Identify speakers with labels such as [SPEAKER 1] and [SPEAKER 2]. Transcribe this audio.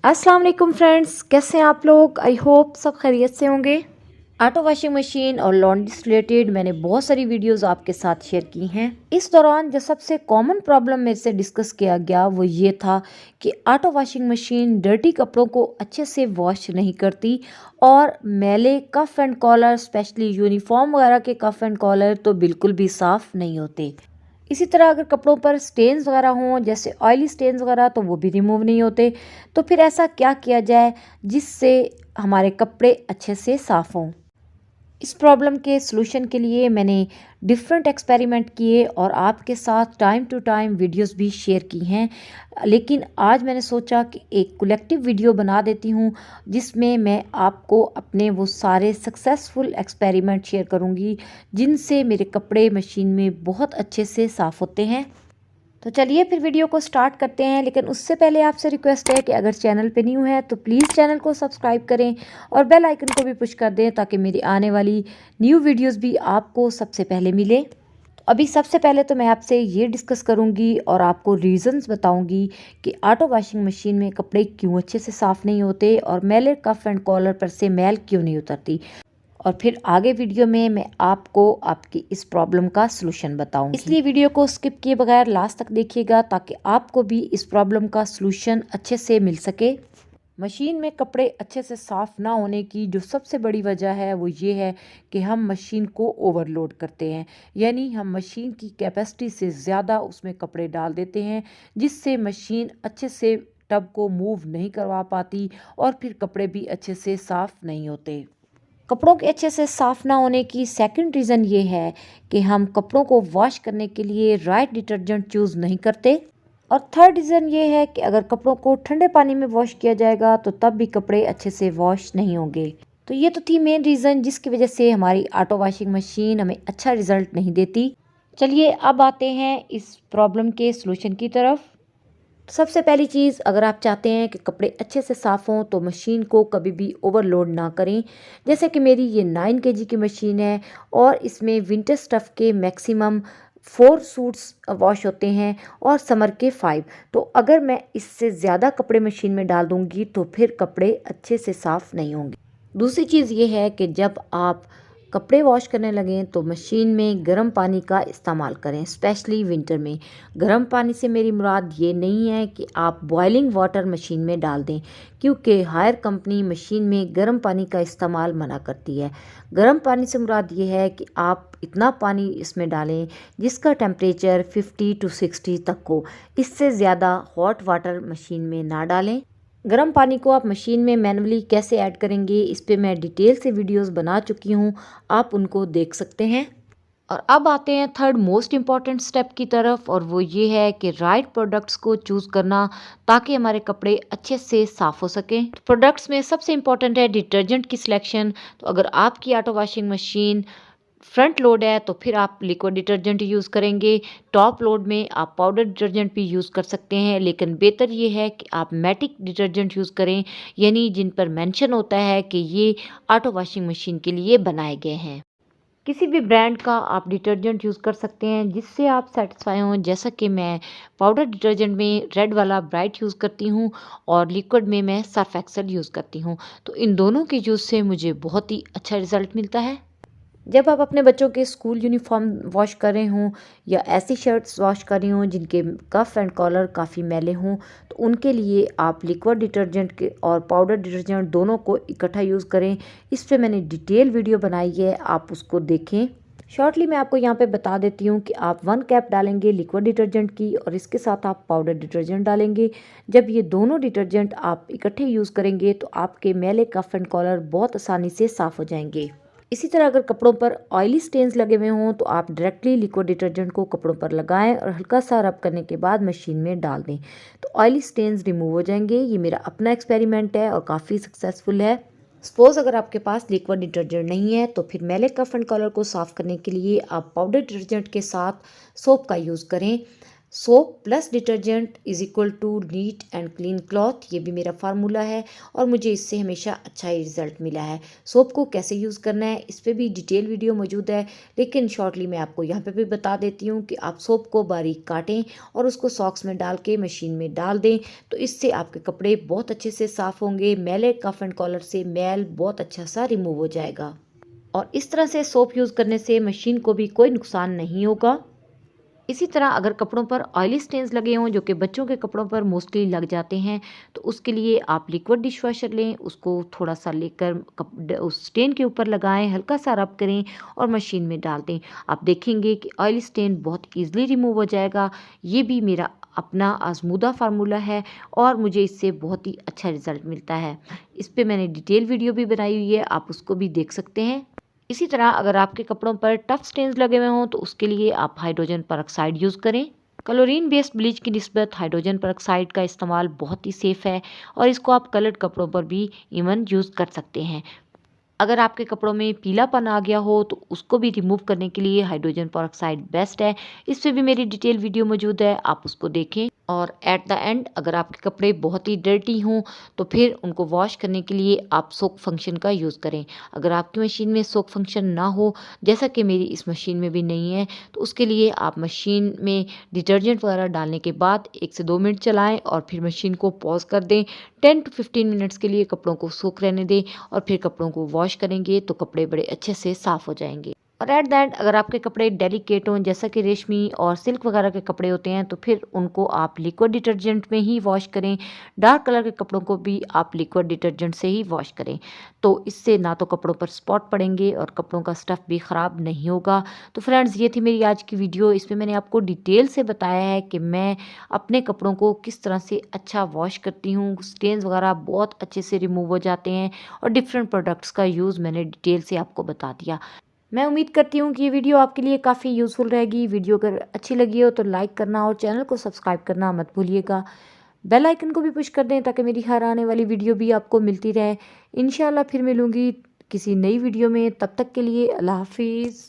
[SPEAKER 1] अस्सलाम वालेकुम फ्रेंड्स, कैसे हैं आप लोग। आई होप सब खैरियत से होंगे। ऑटो वॉशिंग मशीन और लॉन्ड्री से रिलेटेड मैंने बहुत सारी वीडियोस आपके साथ शेयर की हैं। इस दौरान जो सबसे कॉमन प्रॉब्लम मेरे से डिस्कस किया गया वो ये था कि ऑटो वॉशिंग मशीन डर्टी कपड़ों को अच्छे से वॉश नहीं करती और मैले cuff and collar, specially uniform वगैरह के कफ एंड कॉलर तो बिल्कुल भी साफ़ नहीं होते। इसी तरह अगर कपड़ों पर स्टेन्स वगैरह हों, जैसे ऑयली स्टेन्स वगैरह, तो वो भी रिमूव नहीं होते। तो फिर ऐसा क्या किया जाए जिससे हमारे कपड़े अच्छे से साफ़ हों। इस प्रॉब्लम के सलूशन के लिए मैंने डिफरेंट एक्सपेरिमेंट किए और आपके साथ टाइम टू टाइम वीडियोस भी शेयर की हैं। लेकिन आज मैंने सोचा कि एक कलेक्टिव वीडियो बना देती हूँ जिसमें मैं आपको अपने वो सारे सक्सेसफुल एक्सपेरिमेंट शेयर करूँगी जिनसे मेरे कपड़े मशीन में बहुत अच्छे से साफ़ होते हैं। तो चलिए फिर वीडियो को स्टार्ट करते हैं। लेकिन उससे पहले आपसे रिक्वेस्ट है कि अगर चैनल पे न्यू है तो प्लीज़ चैनल को सब्सक्राइब करें और बेल आइकन को भी पुश कर दें ताकि मेरी आने वाली न्यू वीडियोस भी आपको सबसे पहले मिले। तो अभी सबसे पहले तो मैं आपसे ये डिस्कस करूंगी और आपको रीज़न्स बताऊंगी कि ऑटो वॉशिंग मशीन में कपड़े क्यों अच्छे से साफ़ नहीं होते और मैले कफ एंड कॉलर पर से मैल क्यों नहीं उतरती। और फिर आगे वीडियो में मैं आपको आपकी इस प्रॉब्लम का सलूशन बताऊंगी। इसलिए वीडियो को स्किप किए बगैर लास्ट तक देखिएगा ताकि आपको भी इस प्रॉब्लम का सलूशन अच्छे से मिल सके। मशीन में कपड़े अच्छे से साफ़ ना होने की जो सबसे बड़ी वजह है वो ये है कि हम मशीन को ओवरलोड करते हैं, यानी हम मशीन की कैपेसिटी से ज़्यादा उसमें कपड़े डाल देते हैं जिससे मशीन अच्छे से टब को मूव नहीं करवा पाती और फिर कपड़े भी अच्छे से साफ़ नहीं होते। कपड़ों के अच्छे से साफ़ ना होने की सेकंड रीज़न ये है कि हम कपड़ों को वॉश करने के लिए राइट डिटर्जेंट चूज़ नहीं करते। और थर्ड रीज़न ये है कि अगर कपड़ों को ठंडे पानी में वॉश किया जाएगा तो तब भी कपड़े अच्छे से वॉश नहीं होंगे। तो ये तो थी मेन रीज़न जिसकी वजह से हमारी ऑटो वॉशिंग मशीन हमें अच्छा रिज़ल्ट नहीं देती। चलिए अब आते हैं इस प्रॉब्लम के सलूशन की तरफ। सबसे पहली चीज़, अगर आप चाहते हैं कि कपड़े अच्छे से साफ़ हों तो मशीन को कभी भी ओवरलोड ना करें। जैसे कि मेरी ये 9 kg की मशीन है और इसमें विंटर स्टफ़ के मैक्सिमम 4 सूट्स वॉश होते हैं और समर के 5। तो अगर मैं इससे ज़्यादा कपड़े मशीन में डाल दूँगी तो फिर कपड़े अच्छे से साफ़ नहीं होंगे। दूसरी चीज़ ये है कि जब आप कपड़े वॉश करने लगें तो मशीन में गर्म पानी का इस्तेमाल करें, स्पेशली विंटर में। गर्म पानी से मेरी मुराद ये नहीं है कि आप बॉइलिंग वाटर मशीन में डाल दें, क्योंकि हायर कंपनी मशीन में गर्म पानी का इस्तेमाल मना करती है। गर्म पानी से मुराद ये है कि आप इतना पानी इसमें डालें जिसका टेम्परेचर 50 to 60 तक हो। इससे ज़्यादा हॉट वाटर मशीन में ना डालें। गर्म पानी को आप मशीन में मैनुअली कैसे ऐड करेंगे इस पे मैं डिटेल से वीडियोस बना चुकी हूँ, आप उनको देख सकते हैं। और अब आते हैं थर्ड मोस्ट इम्पॉर्टेंट स्टेप की तरफ, और वो ये है कि राइट प्रोडक्ट्स को चूज़ करना ताकि हमारे कपड़े अच्छे से साफ़ हो सकें। प्रोडक्ट्स में सबसे इम्पॉर्टेंट है डिटर्जेंट की सिलेक्शन। तो अगर आपकी auto washing machine front load है तो फिर आप लिक्विड डिटर्जेंट यूज़ करेंगे। टॉप लोड में आप पाउडर डिटर्जेंट भी यूज़ कर सकते हैं, लेकिन बेहतर ये है कि आप मैटिक डिटर्जेंट यूज़ करें, यानी जिन पर मेंशन होता है कि ये ऑटो वॉशिंग मशीन के लिए बनाए गए हैं। किसी भी ब्रांड का आप डिटर्जेंट यूज़ कर सकते हैं जिससे आप सेटिस्फाई हों। जैसा कि मैं पाउडर डिटर्जेंट में रेड वाला ब्राइट यूज़ करती हूँ और लिक्विड में मैं सर्फ एक्सेल यूज़ करती हूँ। तो इन दोनों के यूज़ से मुझे बहुत ही अच्छा रिज़ल्ट मिलता है। जब आप अपने बच्चों के स्कूल यूनिफॉर्म वॉश कर रहे हों या ऐसी शर्ट्स वॉश कर रही हों जिनके कफ एंड कॉलर काफ़ी मैले हों, तो उनके लिए आप लिक्विड डिटर्जेंट के और पाउडर डिटर्जेंट दोनों को इकट्ठा यूज़ करें। इस पे मैंने डिटेल वीडियो बनाई है, आप उसको देखें। शॉर्टली मैं आपको यहाँ पे बता देती हूँ कि आप 1 कैप डालेंगे लिक्विड डिटर्जेंट की और इसके साथ आप पाउडर डिटर्जेंट डालेंगे। जब ये दोनों डिटर्जेंट आप इकट्ठे यूज़ करेंगे तो आपके मैले कफ एंड कॉलर बहुत आसानी से साफ़ हो जाएंगे। इसी तरह अगर कपड़ों पर ऑयली स्टेन्स लगे हुए हों तो आप डायरेक्टली लिक्विड डिटर्जेंट को कपड़ों पर लगाएं और हल्का सा रब करने के बाद मशीन में डाल दें, तो ऑयली स्टेन्स रिमूव हो जाएंगे। ये मेरा अपना एक्सपेरिमेंट है और काफ़ी सक्सेसफुल है। सपोज़ अगर आपके पास लिक्विड डिटर्जेंट नहीं है तो फिर मैले कफ एंड कॉलर को साफ़ करने के लिए आप पाउडर डिटर्जेंट के साथ सोप का यूज़ करें। Soap plus detergent is equal to neat and clean cloth, ये भी मेरा फार्मूला है और मुझे इससे हमेशा अच्छा ही रिजल्ट मिला है। सोप को कैसे यूज़ करना है इस पर भी डिटेल वीडियो मौजूद है, लेकिन शॉर्टली मैं आपको यहाँ पे भी बता देती हूँ कि आप सोप को बारीक काटें और उसको सॉक्स में डाल के मशीन में डाल दें, तो इससे आपके कपड़े बहुत अच्छे से साफ़ होंगे। मैले कफ एंड कॉलर से मैल बहुत अच्छा सा रिमूव हो जाएगा और इस तरह से सोप यूज़ करने से मशीन को भी कोई नुकसान नहीं होगा। इसी तरह अगर कपड़ों पर ऑयली स्टेन्स लगे हों, जो कि बच्चों के कपड़ों पर मोस्टली लग जाते हैं, तो उसके लिए आप लिक्विड डिशवॉशर लें, उसको थोड़ा सा लेकर उस स्टेन के ऊपर लगाएं, हल्का सा रब करें और मशीन में डाल दें। आप देखेंगे कि ऑयली स्टेन बहुत ईजिली रिमूव हो जाएगा। ये भी मेरा अपना आजमूदा फार्मूला है और मुझे इससे बहुत ही अच्छा रिजल्ट मिलता है। इस पर मैंने डिटेल वीडियो भी बनाई हुई है, आप उसको भी देख सकते हैं। इसी तरह अगर आपके कपड़ों पर टफ स्टेन्स लगे हुए हों, तो उसके लिए आप हाइड्रोजन परऑक्साइड यूज़ करें। क्लोरीन बेस्ड ब्लीच की निस्बत हाइड्रोजन परऑक्साइड का इस्तेमाल बहुत ही सेफ़ है और इसको आप कलर्ड कपड़ों पर भी इवन यूज़ कर सकते हैं। अगर आपके कपड़ों में पीलापन आ गया हो तो उसको भी रिमूव करने के लिए हाइड्रोजन परऑक्साइड बेस्ट है। इस पे भी मेरी डिटेल वीडियो मौजूद है, आप उसको देखें। और एट द एंड अगर आपके कपड़े बहुत ही डर्टी हों तो फिर उनको वॉश करने के लिए आप सोक फंक्शन का यूज़ करें। अगर आपकी मशीन में सोक फंक्शन ना हो, जैसा कि मेरी इस मशीन में भी नहीं है, तो उसके लिए आप मशीन में डिटर्जेंट वगैरह डालने के बाद 1 से 2 मिनट चलाएं और फिर मशीन को पॉज कर दें। 10 to 15 मिनट्स के लिए कपड़ों को सूख रहने दें और फिर कपड़ों को वॉश करेंगे तो कपड़े बड़े अच्छे से साफ़ हो जाएंगे। और एट द एंड अगर आपके कपड़े डेलिकेट हों, जैसा कि रेशमी और सिल्क वगैरह के कपड़े होते हैं, तो फिर उनको आप लिक्विड डिटर्जेंट में ही वॉश करें। डार्क कलर के कपड़ों को भी आप लिक्विड डिटर्जेंट से ही वॉश करें, तो इससे ना तो कपड़ों पर स्पॉट पड़ेंगे और कपड़ों का स्टफ़ भी ख़राब नहीं होगा। तो फ्रेंड्स, ये थी मेरी आज की वीडियो। इसमें मैंने आपको डिटेल से बताया है कि मैं अपने कपड़ों को किस तरह से अच्छा वॉश करती हूँ। स्टेन्स वगैरह बहुत अच्छे से रिमूव हो जाते हैं और डिफरेंट प्रोडक्ट्स का यूज़ मैंने डिटेल से आपको बता दिया। मैं उम्मीद करती हूँ कि ये वीडियो आपके लिए काफ़ी यूज़फुल रहेगी। वीडियो अगर अच्छी लगी हो तो लाइक करना और चैनल को सब्सक्राइब करना मत भूलिएगा। बेल आइकन को भी पुश कर दें ताकि मेरी हर आने वाली वीडियो भी आपको मिलती रहे। इंशाल्लाह फिर मिलूँगी किसी नई वीडियो में, तब तक के लिए अल्लाह हाफिज़।